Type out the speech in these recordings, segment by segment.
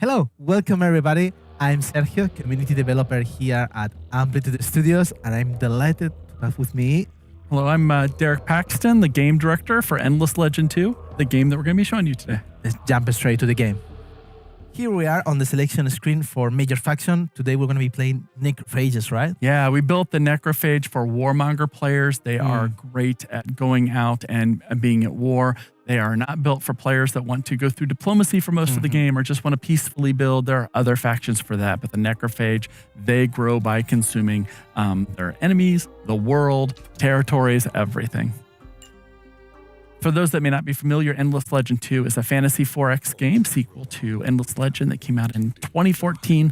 Hello, welcome everybody. I'm Sergio, community developer here at Amplitude Studios, and I'm delighted to have with me. Hello, I'm Derek Paxton, the game director for Endless Legend 2, the game that we're going to be showing you today. Let's jump straight to the game. Here we are on the selection screen for Major Faction. Today we're going to be playing Necrophages, right? Yeah, we built the Necrophage for Warmonger players. They are great at going out and being at war. They are not built for players that want to go through diplomacy for most of the game or just want to peacefully build. There are other factions for that, but the Necrophage, they grow by consuming their enemies, the world, territories, everything. For those that may not be familiar, Endless Legend 2 is a fantasy 4X game, sequel to Endless Legend that came out in 2014.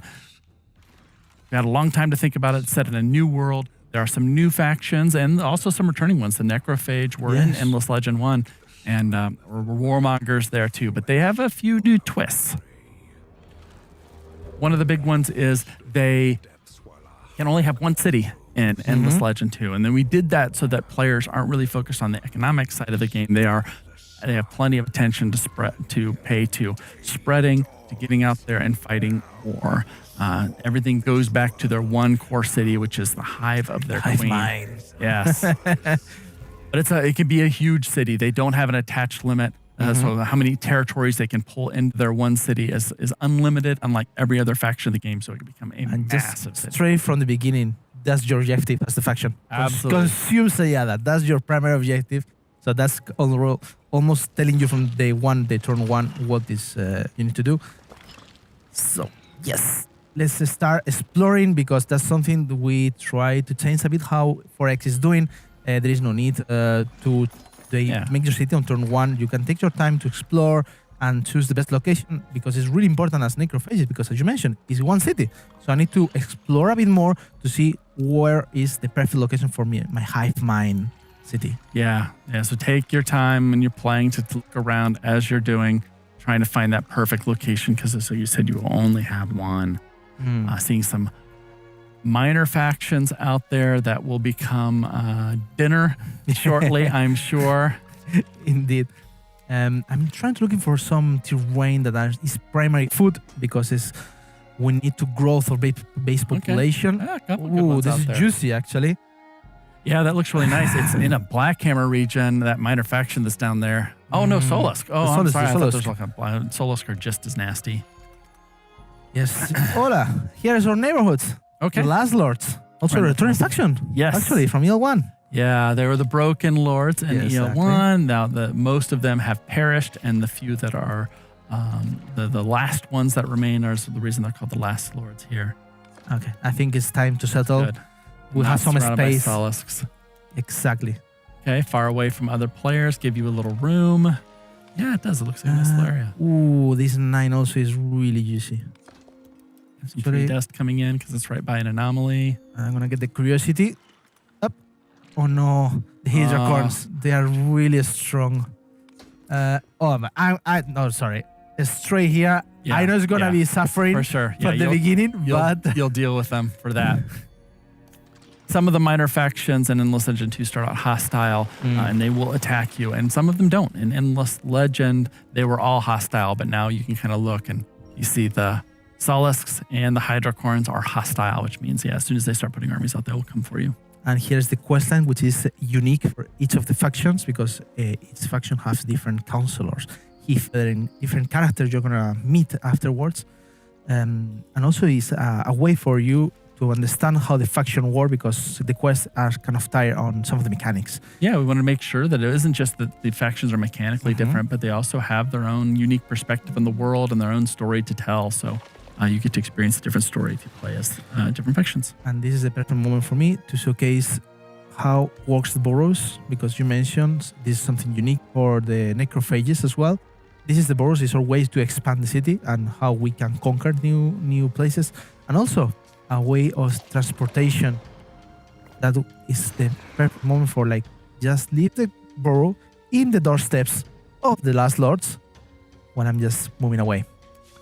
We had a long time to think about it. It's set in a new world. There are some new factions and also some returning ones. The Necrophage were in Endless Legend 1, and Warmongers there too, but they have a few new twists. One of the big ones is they can only have one city in Endless Legend 2. And then we did that so that players aren't really focused on the economic side of the game. They have plenty of attention to pay to spreading, to getting out there and fighting war. Everything goes back to their one core city, which is the hive of their queen. Hive-minded. Yes. But it can be a huge city. They don't have an attached limit. So how many territories they can pull into their one city is unlimited, unlike every other faction of the game. So it can become a massive city. Straight from the beginning, that's your objective as the faction. Absolutely. Consume Sayada. That's your primary objective. So that's almost telling you from day one, day turn one, what is you need to do. So yes, let's start exploring, because that's something that we try to change a bit how 4X is doing. There is no need to make your city on turn one. You can take your time to explore and choose the best location, because it's really important as Necrophages, because as you mentioned, it's one city. So I need to explore a bit more to see where is the perfect location for me, my hive mind city. Yeah. So take your time when you're playing to look around as you're doing, trying to find that perfect location, because as you said, you only have one. Seeing some minor factions out there that will become dinner shortly, I'm sure. Indeed. I'm trying to looking for some terrain that is primary food, because we need to grow for base population. Yeah, a couple good ones this out is there. juicy, actually. Yeah, that looks really nice. It's in a Blackhammer region, that minor faction that's down there. Oh, no, Solusk. Oh, I'm sorry. I thought there's like a Solusk are just as nasty. Yes. Hola, here's our neighborhood. Okay. The Last Lords. Also a returning faction. Yes. Actually, from EL1. Yeah, they were the Broken Lords in Yes, EL1. Now, most of them have perished, and the few that are the last ones that remain are the reason they're called the Last Lords here. Okay, I think it's time to settle. Good. We'll have some space. By Solusks. Exactly. Okay, far away from other players, give you a little room. Yeah, it does. It looks like a nice little area. Ooh, this 9 also is really juicy. Some tree dust coming in because it's right by an anomaly. I'm gonna get the curiosity up. Oh no, the Hydrocorns, they are really strong. No, sorry. Straight here. Yeah, I know it's gonna be suffering for sure. from the beginning, but you'll deal with them for that. Some of the minor factions in Endless Legend 2 start out hostile, and they will attack you, and some of them don't. In Endless Legend, they were all hostile, but now you can kind of look and you see the Solusks and the Hydrocorns are hostile, which means, as soon as they start putting armies out, they will come for you. And here's the questline, which is unique for each of the factions, because each faction has different counselors, different characters you're gonna meet afterwards, and also is a way for you to understand how the faction work, because the quests are kind of tied on some of the mechanics. Yeah, we want to make sure that it isn't just that the factions are mechanically different, but they also have their own unique perspective in the world and their own story to tell. So you get to experience a different story if you play as different factions. And this is the perfect moment for me to showcase how works the boroughs, because you mentioned this is something unique for the Necrophages as well. This is the boroughs. These are ways to expand the city and how we can conquer new places, and also a way of transportation that is the perfect moment for just leave the borough in the doorsteps of the Last Lords when I'm just moving away.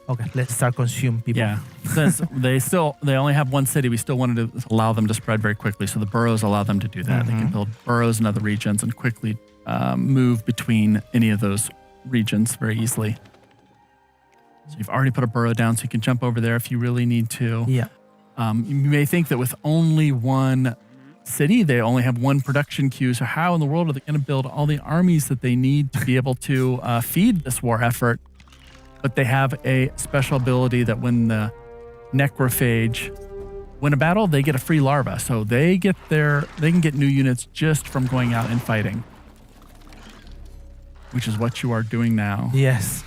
Okay, let's start consume people. Yeah, since they only have one city, we still wanted to allow them to spread very quickly. So the boroughs allow them to do that. They can build boroughs in other regions and quickly move between any of those regions very easily. So you've already put a burrow down, so you can jump over there if you really need to. Yeah. You may think that with only one city, they only have one production queue. So how in the world are they going to build all the armies that they need to be able to feed this war effort? But they have a special ability that when the Necrophage win a battle, they get a free larva. So they can get new units just from going out and fighting, which is what you are doing now. Yes.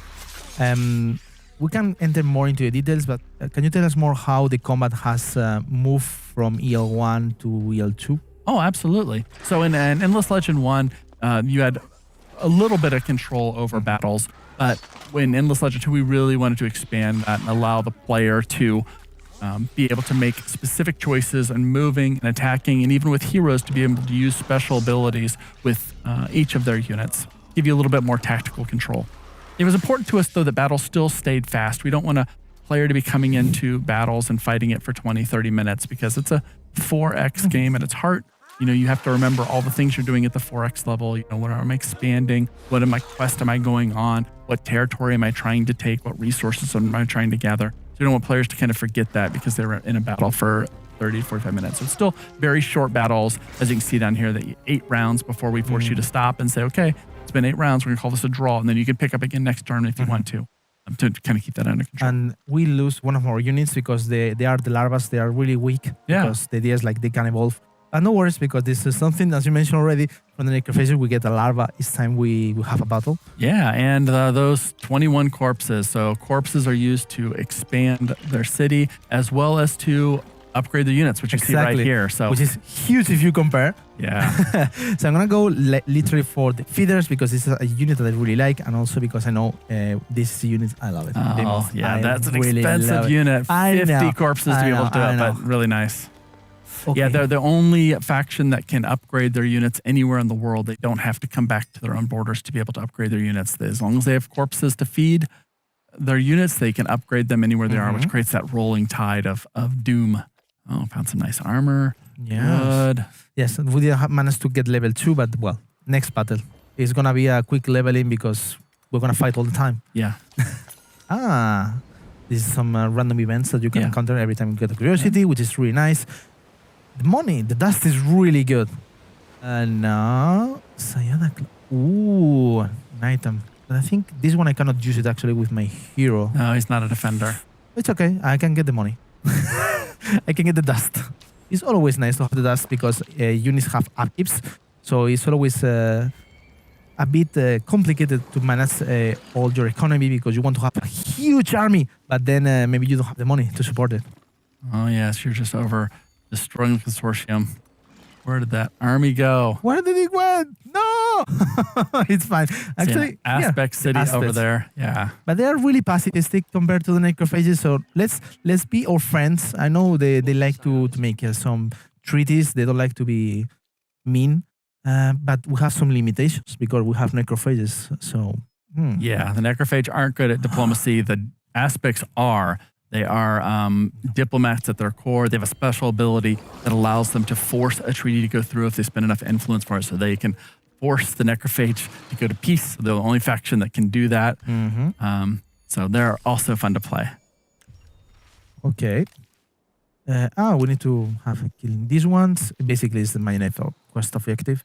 We can enter more into the details, but can you tell us more how the combat has moved from EL1 to EL2? Oh, absolutely. So in Endless Legend 1, you had a little bit of control over battles, but in Endless Legend 2, we really wanted to expand that and allow the player to be able to make specific choices and moving and attacking, and even with heroes to be able to use special abilities with each of their units. Give you a little bit more tactical control. It was important to us, though, that battles still stayed fast. We don't want a player to be coming into battles and fighting it for 20, 30 minutes because it's a 4X game at its heart. You know, you have to remember all the things you're doing at the 4X level. You know, what am I expanding? What quest am I going on? What territory am I trying to take? What resources am I trying to gather? So you don't want players to kind of forget that because they were in a battle for 30, 45 minutes. So it's still very short battles, as you can see down here, that 8 rounds before we force you to stop and say, okay, it's been 8 rounds. We're going to call this a draw. And then you can pick up again next turn if you want to kind of keep that under control. And we lose one of our units because they are the larvas. They are really weak. Yeah. Because the idea is like they can evolve. And no worries, because this is something, as you mentioned already, from the Necrophage, we get a larva each time we have a battle. Yeah, and those 21 corpses. So corpses are used to expand their city as well as to upgrade the units, which you see right here. So which is huge if you compare. Yeah. So I'm going to go literally for the feeders because this is a unit that I really like, and also because I know this unit, I love it. Oh, yeah, that's an really expensive unit. 50 corpses to be able to do it, but really nice. Okay. Yeah, they're the only faction that can upgrade their units anywhere in the world. They don't have to come back to their own borders to be able to upgrade their units. As long as they have corpses to feed their units, they can upgrade them anywhere they are, which creates that rolling tide of doom. Oh, found some nice armor. Yes. Good. Yes, and we didn't manage to get level 2, but well, next battle is going to be a quick leveling because we're going to fight all the time. Yeah. This is some random events that you can encounter every time you get a curiosity, which is really nice. The money, the dust is really good. And now, Sayada. Ooh, an item. But I think this one I cannot use it actually with my hero. No, he's not a defender. It's okay. I can get the money. I can get the dust. It's always nice to have the dust because units have upkeeps. So it's always a bit complicated to manage all your economy because you want to have a huge army, but then maybe you don't have the money to support it. Oh, yes. You're just over destroying the consortium. Where did that army go? Where did it went? No! It's fine. Actually, Aspect City over there. Yeah. But they are really pacifistic compared to the Necrophages, so let's be our friends. I know they like to make some treaties. They don't like to be mean, but we have some limitations because we have Necrophages. So yeah, the Necrophage aren't good at diplomacy. The Aspects are. They are diplomats at their core. They have a special ability that allows them to force a treaty to go through if they spend enough influence for it. So they can force the Necrophage to go to peace. They're the only faction that can do that. So they're also fun to play. Okay. We need to have killing these ones. Basically, it's the main quest objective.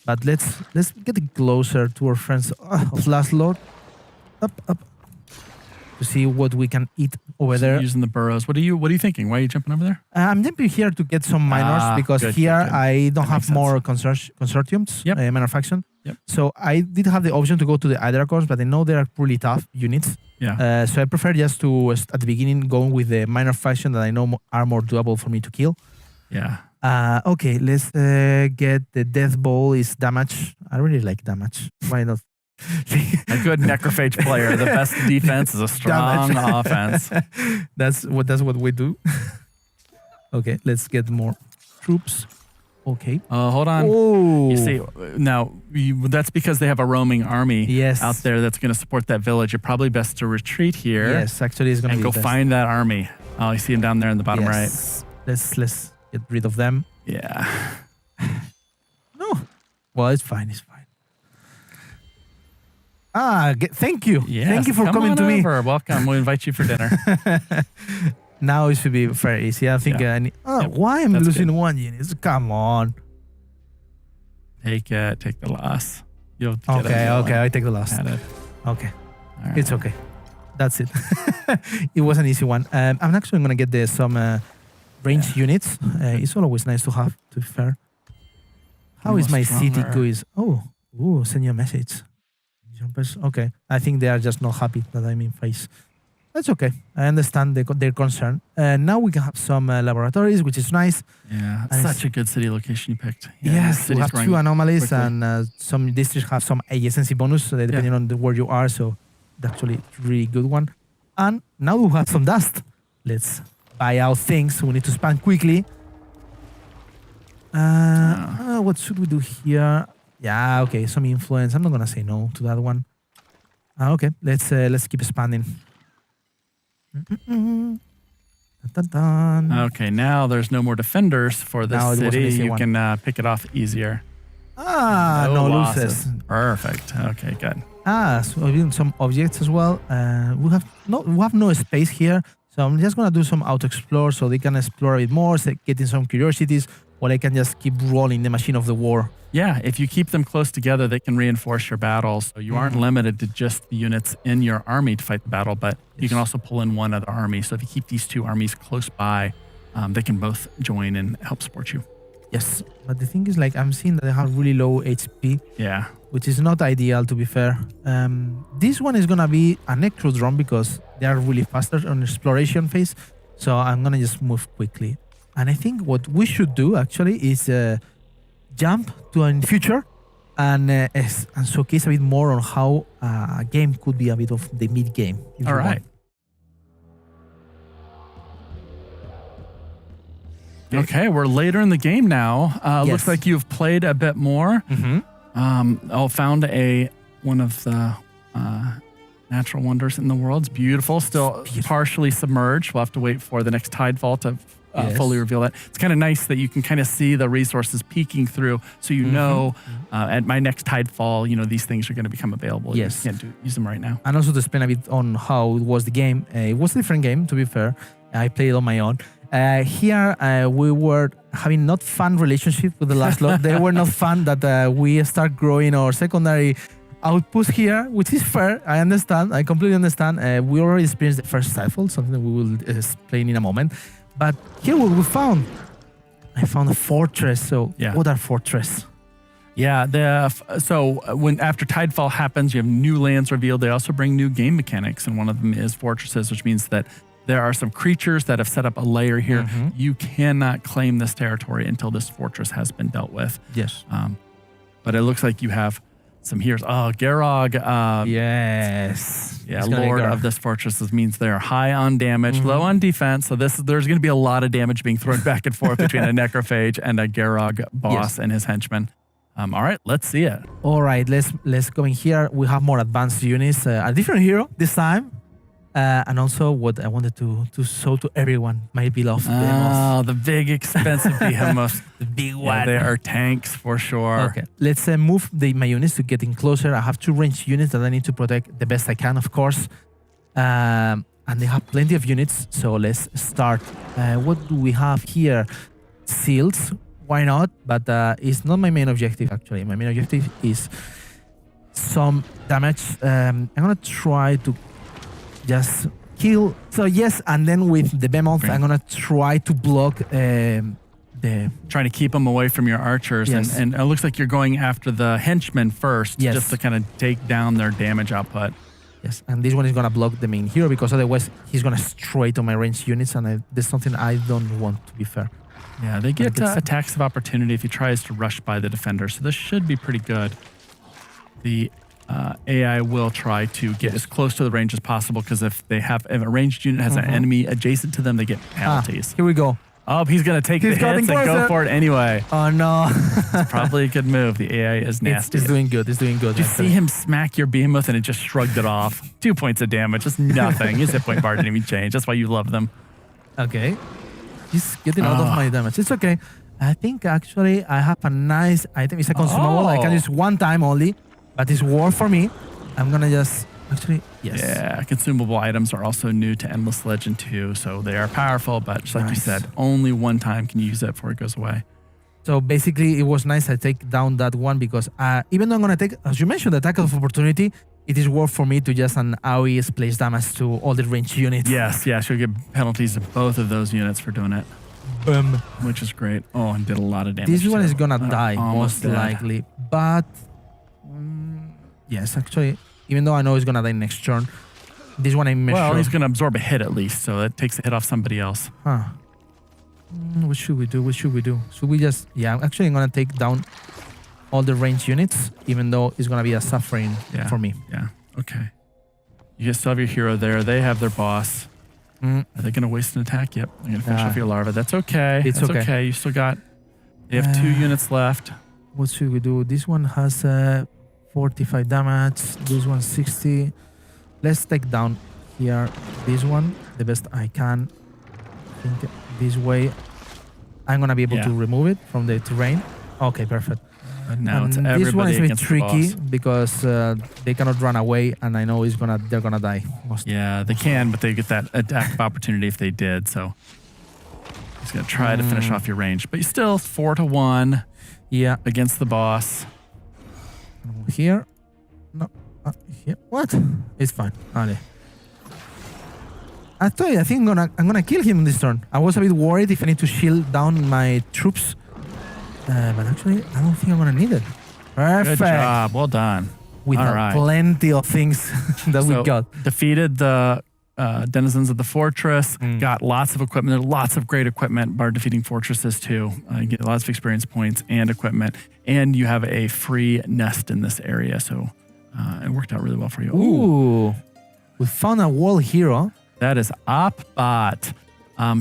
But let's get closer to our friends of Last Lord. Up. To see what we can eat over there. Using the burrows. What are you thinking? Why are you jumping over there? I'm jumping here to get some minors because here I don't have more consortiums, minor faction. Yep. So I did have the option to go to the Hydracorns, but I know they are really tough units. Yeah. So I prefer just to, at the beginning, go with the minor faction that I know are more doable for me to kill. Yeah. Okay, let's get the Death Ball is damage. I really like damage. Why not? A good Necrophage player. The best defense is a strong offense. That's what we do. Okay, let's get more troops. Okay. Hold on. Oh. You see, now that's because they have a roaming army out there that's going to support that village. You're probably best to retreat here. Yes, actually, it's going to be go best. find that army. Oh, you see him down there in the bottom right. Let's get rid of them. Yeah. No. Well, it's fine. It's fine. Thank you. Yes, Thank you for come coming on to me. over. Welcome. We'll invite you for dinner. Now it should be very easy. I think. Yeah. Why am I That's losing good. 1 unit? Come on. Take the loss. You'll get Okay. I take the loss. Added. Okay. All right. It's okay. That's it. It was an easy one. I'm actually going to get some range units. It's always nice to have, to be fair. How is my city stronger. quiz? Oh, send you a message. Jumpers. Okay. I think they are just not happy that I'm in phase. That's okay. I understand their concern. Now we can have some laboratories, which is nice. Yeah, And such a good city location you picked. Yeah, Yes, we city's have growing 2 anomalies, quickly. and some districts have some adjacency bonus, so depending on where you are. So that's actually a really good one. And now we have some dust. Let's buy out things. We need to expand quickly. What should we do here? Yeah, okay, some influence. I'm not gonna say no to that one. Okay, let's keep expanding. Dun, dun, dun. Okay, now there's no more defenders for this Now it was an city. easy You one. can pick it off easier. No losses. Perfect. Okay, good. So we're doing some objects as well. We have no space here, so I'm just gonna do some auto explore so they can explore a bit more, getting some curiosities, while I can just keep rolling the machine of the war. Yeah, if you keep them close together, they can reinforce your battles. So you aren't limited to just the units in your army to fight the battle, but you can also pull in one other army. So if you keep these 2 armies close by, they can both join and help support you. Yes, but the thing is, like, I'm seeing that they have really low HP, Yeah. which is not ideal, to be fair. This one is gonna be a necro drone because they are really faster on exploration phase. So I'm gonna just move quickly. And I think what we should do actually is jump to a future and showcase a bit more on how a game could be a bit of the mid game. All right. Okay, we're later in the game now. Yes. Looks like you've played a bit more. Mm-hmm. Found one of the natural wonders in the world. It's beautiful. Still partially submerged. We'll have to wait for the next tidefall to fully reveal that. It's kind of nice that you can kind of see the resources peeking through, so you know at my next tidefall, these things are going to become available. Yes. You can't use them right now. And also to explain a bit on how it was the game. It was a different game, to be fair. I played it on my own. Here we were having not fun relationship with the last lot. They were not fun that we start growing our secondary outpost here, which is fair. I understand. I completely understand. We already experienced the first tidefall, something that we will explain in a moment. But here what we found, I found a fortress. So what are fortress? Yeah, so when after Tidefall happens, you have new lands revealed. They also bring new game mechanics, and one of them is fortresses, which means that there are some creatures that have set up a layer here. You cannot claim this territory until this fortress has been dealt with. Yes. But it looks like you have some heroes. Oh, Garog. Yes. Yeah, Lord of this fortress. This means they're high on damage, low on defense. So there's going to be a lot of damage being thrown back and forth between a Necrophage and a Garog boss and his henchmen. All right, let's see it. All right, let's go in here. We have more advanced units. A different hero this time. And also what I wanted to show to everyone, my beloved behemoth. Oh, the big expensive behemoth. The big one. Yeah, they are tanks for sure. Okay, let's move my units to getting closer. I have 2 ranged units that I need to protect the best I can, of course. And they have plenty of units, so let's start. What do we have here? Seals, why not? But it's not my main objective, actually. My main objective is some damage. I'm going to try to just kill. So yes, and then with the behemoth, I'm going to try to block trying to keep them away from your archers. And it looks like you're going after the henchmen first, just to kind of take down their damage output. Yes, and this one is going to block the main hero because otherwise he's going to straight on my ranged units, and there's something I don't want, to be fair. Yeah, they get attacks of opportunity if he tries to rush by the defender, so this should be pretty good. The AI will try to get as close to the range as possible because if a ranged unit has an enemy adjacent to them, they get penalties. Here we go. Oh, he's going to take the hits and go for it anyway. Oh, no. It's probably a good move. The AI is nasty. It's doing good. It's doing good. Did you see him smack your behemoth and it just shrugged it off? 2 points of damage. Just nothing. His hit point bar didn't even change. That's why you love them. Okay. He's getting out of my damage. It's okay. I think actually I have a nice item. It's a consumable. I can use 1 time only, but it's worth for me. I'm gonna just actually yes. Yeah, consumable items are also new to Endless Legend 2, so they are powerful, but just like you Nice. said, only one time can you use it before it goes away. So basically, it was nice I take down that one because even though I'm gonna take, as you mentioned, the attack of opportunity, it is worth for me to just an AoE splash damage to all the ranged units. Yes, you'll get penalties to both of those units for doing it, Boom. which is great. Oh, and did a lot of damage. This one too. is gonna die Almost most dead. likely, but yes, actually, even though I know he's gonna die next turn, this one I'm Well, sure. he's going to absorb a hit at least, so that takes a hit off somebody else. Huh. What should we do? What should we do? Should we just... Yeah, actually I'm going to take down all the ranged units, even though it's going to be a suffering for me. Yeah, okay. You still have your hero there. They have their boss. Are they going to waste an attack? Yep. They're going to finish off your larva. That's okay. It's That's okay. You still got... They have 2 units left. What should we do? This one has 45 damage. This one 60. Let's take down here this one the best I can. I think this way I'm going to be able to remove it from the terrain. Okay, perfect. Now it's And everybody this one is a bit against the tricky boss. because they cannot run away, and I know they're gonna die. Yeah, they can, but they get that attack of opportunity if they did. So he's gonna try to finish off your range, but you still 4-1. Yeah. Against the boss. Here, no, here. What? It's fine. Ali. I thought I think I'm gonna kill him this turn. I was a bit worried if I need to shield down my troops, but actually I don't think I'm gonna need it. Perfect. Good job. Well done. With plenty of things that we got. Defeated the denizens of the fortress, got lots of equipment. There are lots of great equipment by defeating fortresses too. You get lots of experience points and equipment, and you have a free nest in this area. So it worked out really well for you. Ooh. We found a world hero. That is Opbot.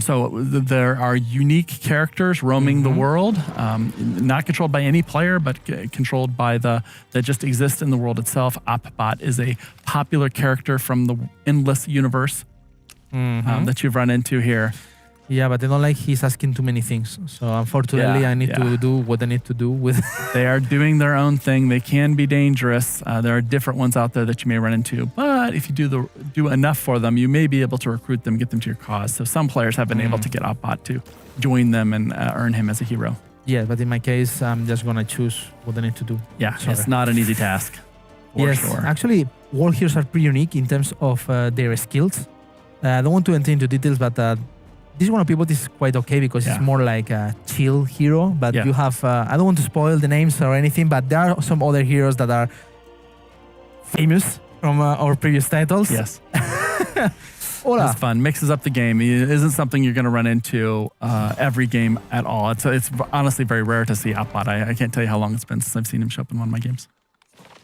So there are unique characters roaming the world, not controlled by any player, but controlled by that just exist in the world itself. Opbot is a popular character from the Endless universe that you've run into here. Yeah, but I don't like he's asking too many things. So unfortunately, I need to do what I need to do with. They are doing their own thing. They can be dangerous. There are different ones out there that you may run into, but if you do enough for them, you may be able to recruit them, get them to your cause. So some players have been able to get Opbot to join them and earn him as a hero. Yeah, but in my case, I'm just gonna choose what I need to do. Yeah, it's not an easy task. For sure. Actually, world heroes are pretty unique in terms of their skills. I don't want to enter into details, but this one of people is quite okay because it's more like a chill hero. But you have, I don't want to spoil the names or anything, but there are some other heroes that are famous from our previous titles. Yes. Hola. It's fun. Mixes up the game. It isn't something you're going to run into every game at all. It's honestly very rare to see Opbot. I can't tell you how long it's been since I've seen him show up in one of my games.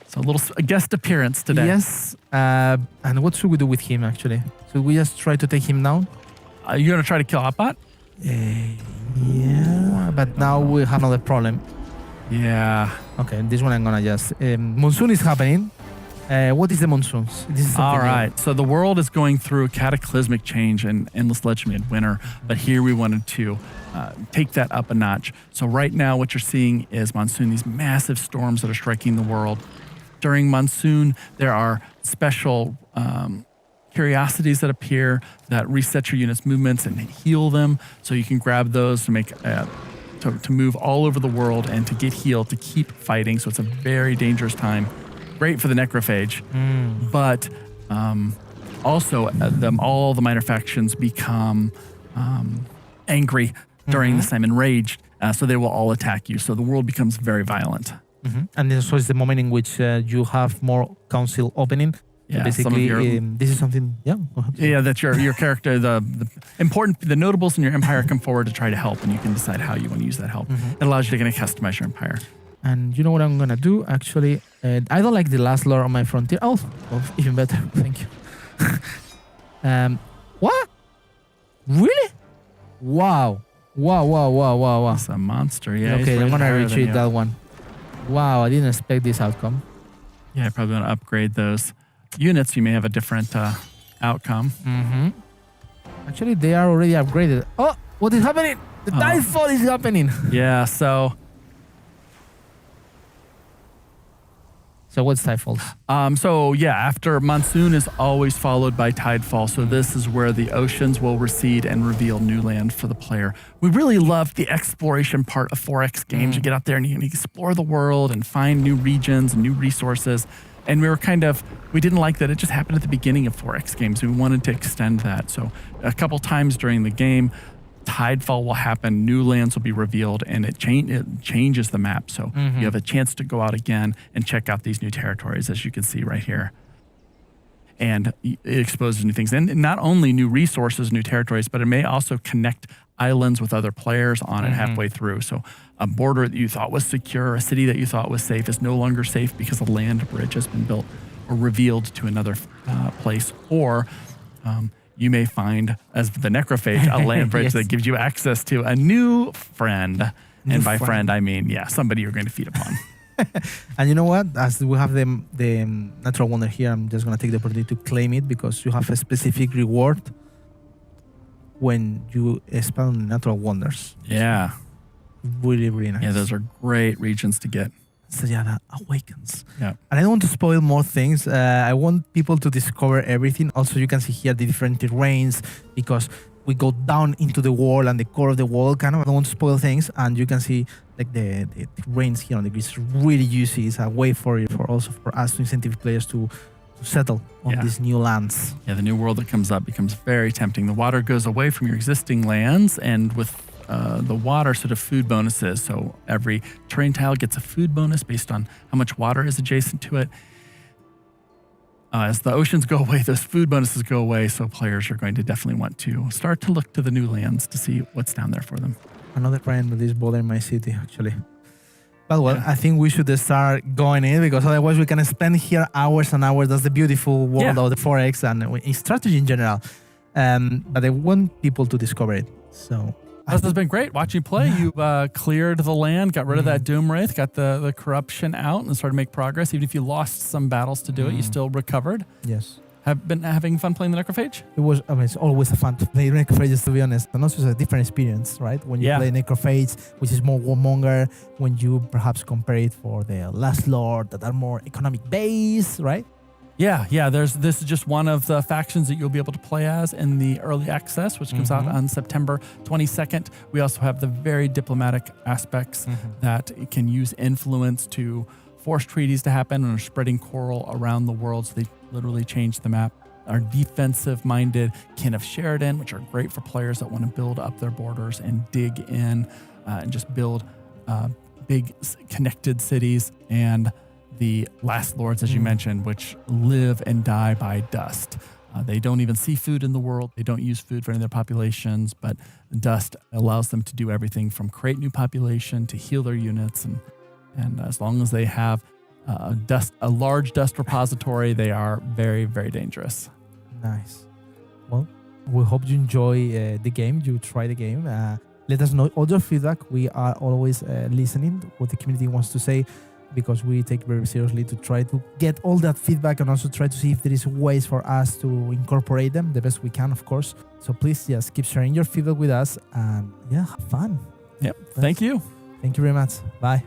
So a guest appearance today. Yes. And what should we do with him, actually? Should we just try to take him down? You're going to try to kill Opbot? Yeah, but now we have another problem. Yeah. Okay, this one I'm going to just... monsoon is happening. What is the monsoons? This is all right. So the world is going through cataclysmic change in Endless Legend Midwinter, but here we wanted to take that up a notch. So right now what you're seeing is monsoon, these massive storms that are striking the world. During monsoon, there are special curiosities that appear that reset your unit's movements and heal them. So you can grab those to make to move all over the world and to get healed, to keep fighting. So it's a very dangerous time. Great for the Necrophage, but also all the minor factions become angry during this time, enraged, so they will all attack you. So the world becomes very violent. And then, so it's the moment in which you have more council opening. Yeah, basically, this is something. Yeah, that your character, the notables in your empire come forward to try to help, and you can decide how you want to use that help. It allows you to kind of customize your empire. And you know what I'm gonna do? Actually, I don't like the last lore on my frontier. Oh, even better. Thank you. What? Really? Wow. It's a monster. Yeah. Okay, I'm gonna retreat that one. Wow, I didn't expect this outcome. Yeah, I probably want to upgrade those units. You may have a different outcome. Actually, they are already upgraded. Oh, what is happening? The tidefall is happening. Yeah, so So what's Tidefalls? After monsoon is always followed by tidefall. So this is where the oceans will recede and reveal new land for the player. We really love the exploration part of 4X games. You get out there and you can explore the world and find new regions and new resources. And we didn't like that it just happened at the beginning of 4X games. We wanted to extend that. So a couple times during the game, tidefall will happen, new lands will be revealed, and it changes the map. So you have a chance to go out again and check out these new territories, as you can see right here. And it exposes new things. And not only new resources, new territories, but it may also connect islands with other players on it halfway through. So a border that you thought was secure, a city that you thought was safe is no longer safe because a land bridge has been built or revealed to another place. Or you may find, as the Necrophage, a land bridge that gives you access to a new friend. And by friend, I mean, somebody you're going to feed upon. And you know what? As we have the natural wonder here, I'm just going to take the opportunity to claim it because you have a specific reward when you spend natural wonders. Yeah. Really, really nice. Yeah, those are great regions to get. So that awakens. Yeah. And I don't want to spoil more things. I want people to discover everything. Also, you can see here the different terrains because we go down into the wall and the core of the wall. I don't want to spoil things. And you can see like the terrains here on the grid. It's really juicy. It's a way for us to incentive players to settle on these new lands. Yeah, the new world that comes up becomes very tempting. The water goes away from your existing lands, and with the water sort of food bonuses. So every terrain tile gets a food bonus based on how much water is adjacent to it. As the oceans go away, those food bonuses go away. So players are going to definitely want to start to look to the new lands to see what's down there for them. Another friend that is bothering my city, actually. But I think we should start going in because otherwise we can spend here hours and hours. That's the beautiful world of the 4X and in strategy in general. But I want people to discover it. So this has been great watching you play. You've cleared the land, got rid of that Doom Wraith, got the corruption out, and started to make progress. Even if you lost some battles to do it, you still recovered. Yes. Have been having fun playing the Necrophage? It was. It's always a fun to play Necrophages, to be honest. And also, it's a different experience, right? When you play Necrophage, which is more warmonger, when you perhaps compare it for the Last Lord that are more economic based, right? Yeah. This is just one of the factions that you'll be able to play as in the early access, which comes out on September 22nd. We also have the very diplomatic aspects that can use influence to force treaties to happen and are spreading coral around the world. So they literally change the map. Our defensive-minded Kin of Sheridan, which are great for players that want to build up their borders and dig in and just build big connected cities. And the Last Lords, as you mentioned, which live and die by dust. They don't even see food in the world. They don't use food for any of their populations, but dust allows them to do everything from create new population to heal their units. And as long as they have a large dust repository, they are very, very dangerous. Nice. Well, we hope you enjoy the game. You try the game. Let us know all your feedback. We are always listening what the community wants to say, because we take very seriously to try to get all that feedback and also try to see if there is ways for us to incorporate them the best we can, of course. So please just keep sharing your feedback with us and have fun. Yep. Thank you. Thank you very much. Bye.